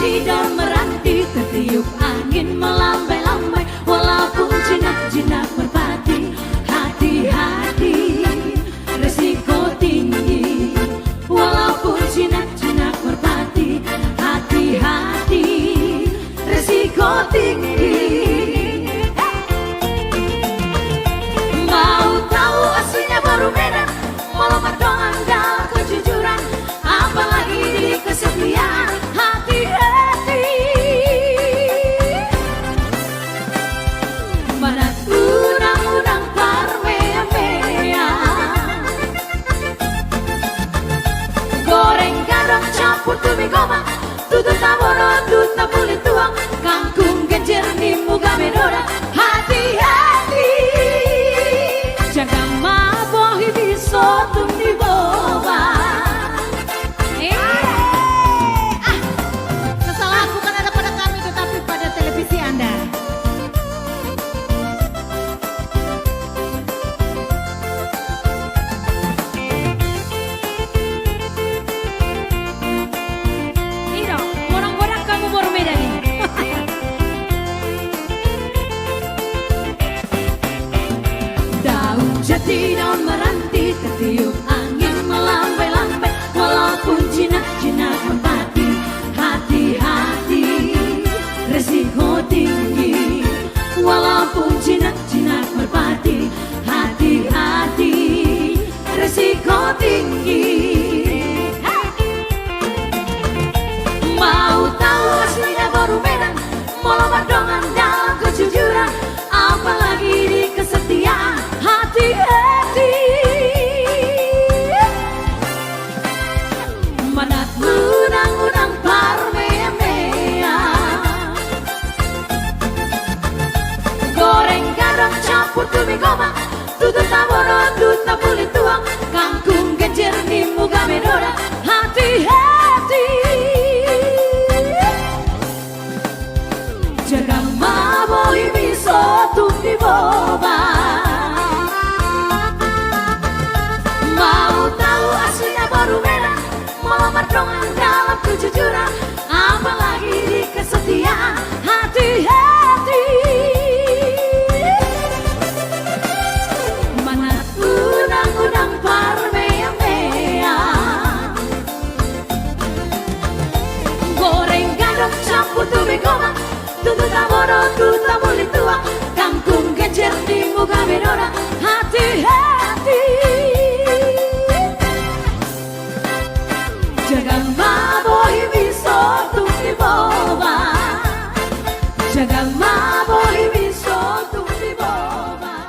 jati dan meranti, tertiup angin melambai-lambai. Walaupun jinak-jinak merpati, hati-hati, resiko tinggi. Walaupun jinak-jinak merpati, hati-hati, resiko tinggi. Mau tahu aslinya baru Medan, melamar doang dalam kejujuran, apalagi di kesetiaan, hati-hati. Mana undang-undang parmea-mea, goreng gadang campur tumi goma, tutut tabono tutut kulit tuang, kangkung genjer di muka menora, hati-hati. Jaga mabohi bisa tum di bawah. Kesalahan bukan ada pada kami tetapi pada televisi Anda. Ini dong, orang-orang kamu baru Medan nih. Daun jati, daun meranti, tertiup angin melambai-lambai. Walaupun jinak-jinak merpati, hati-hati, resiko tinggi. Walaupun jinak-jinak merpati, hati-hati, resiko tinggi. Mau tahu aslinya baru Medan, melamar dongan dalam kejujuran, apalagi di kesetiaan, hati-hati. Mana undang-undang parmea-mea, goreng gadang campur tumi goma, tutut tabono tutut kulit tuang, kangkung genjer di muka menora, hati-hati. Jaga mabohi bisa tum di boba. Mau tahu aslinya baru Medan, melamar dongan dalam kejujuran, apalagi di kesetiaan, hati-hati. Mana undang-undang parmea-mea, goreng gadang campur tumi goma, tutut tabono tutut kulit tuang, kangkung genjer di muka menora, hati-hati. Jaga mabohi bisa tum di bawah. Jaga mabohi bisa tum di bawah.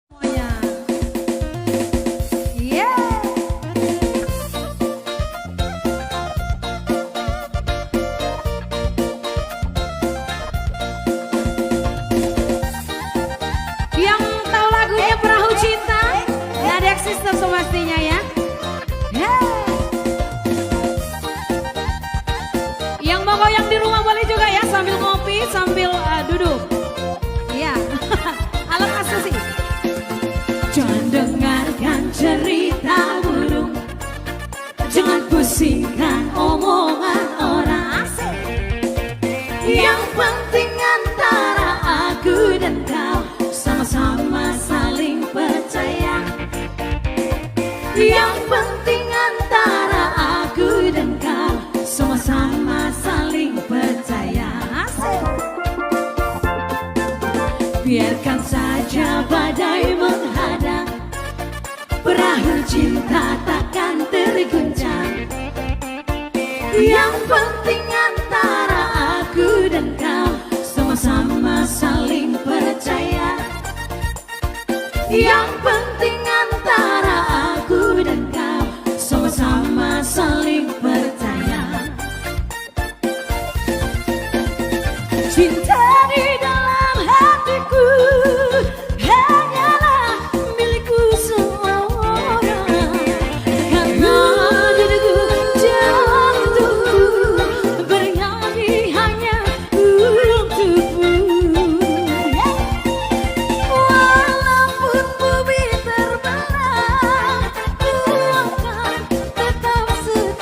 Semuanya. Yeah. Yang tahu lagunya Perahu Cinta, Nada System semestinya ya. Yang mau goyang di rumah boleh juga ya, sambil ngopi, sambil duduk. Iya. Alam asusi. Jangan dengarkan cerita burung, jangan pusingkan omongan orang. Yang penting antara aku dan kau sama-sama saling percaya. Yang penting antara aku dan kau sama-sama saling percaya. Biarkan saja badai menghadang, perahu cinta takkan terguncang. Yang penting antara aku dan kau sama-sama saling percaya. Yang penting antara aku dan kau sama-sama saling percaya. Cinta di dalam hatiku hanyalah milikku seorang, karena diriku jatuh bernyanyi hanya untukmu. Walaupun bumi terbelah, ku akan tetap setia.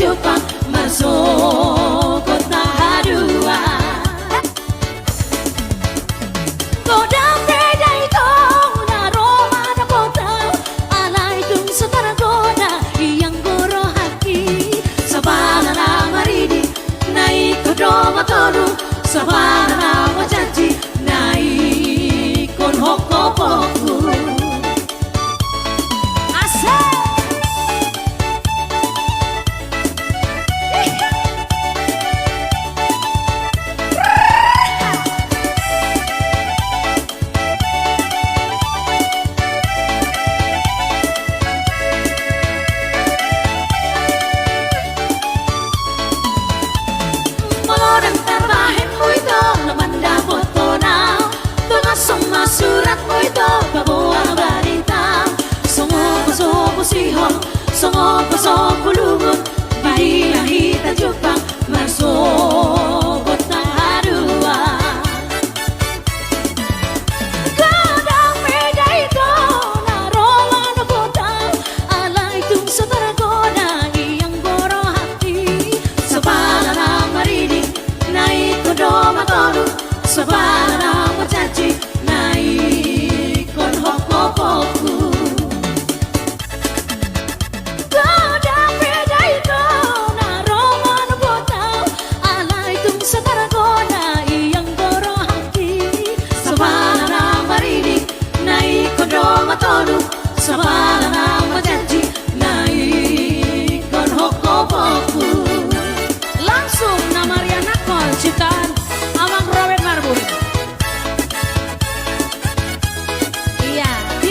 Jepang masuk kota Hadua. Godang beda itu na Roma na kota, alay tung setara goda yang goro hati. Sabana na maridi na ikut Roma todu, sabana na wajanji na ikut hokopoku. Suratmu itu bawa berita, songo sihong, songo lumun, bila kita Jepang masuk kota Hadua. Godang beda itu na Roma na kota, alay tung setara goda yang goro hati. Sabana na maridi na ikut Roma todu, sabana na wajanji ikon hokopoku. Godang beda itu na Roma na kota, alay tung setara goda yang goro hati. Sabana na maridi na ikon Roma todu, sabana na wajanji na ikon hokopoku. Langsung na Mariana Kol ciptaan Amang Robert Marbun.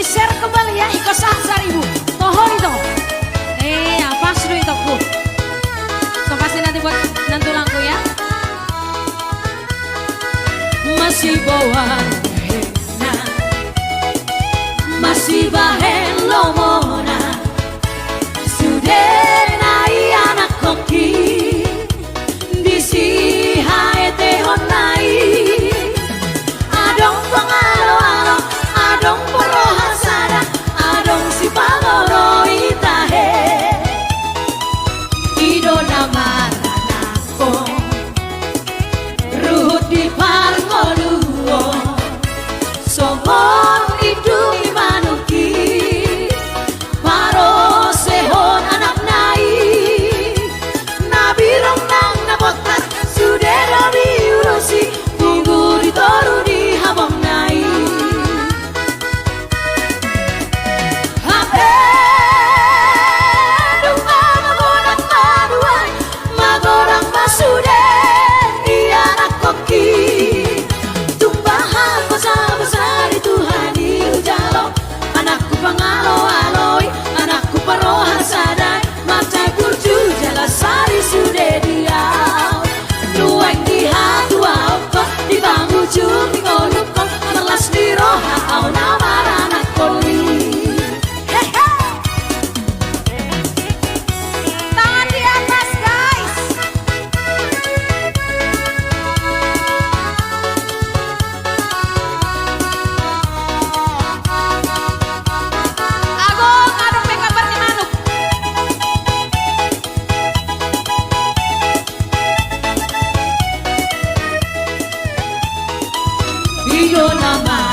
Share kembali ya Iko Sahsar ibu Toho itu pas dulu itu ku so pasti nanti buat nantulangku ya. Masih bawa hena, masih bahen lomona, sudah nai anak koki di si hae tehon nai, adong pengalo-alo, adong porohan sada, adong si pagoro itahe, idona maranako, ruhut di parngoluo, somon idung imanuki, paro sehon anak nai, nabirong nang nabotak, sudero diurusi, tunggu ditoru di habong nai. Pangalo-aloi, anakku parohan sadai, matai burju jalasari sudah diau. Nueng di hatua opo, di bangku cumi ngolukon, melas di roha au namar anak koli. Tangan di atas guys. Iyo nama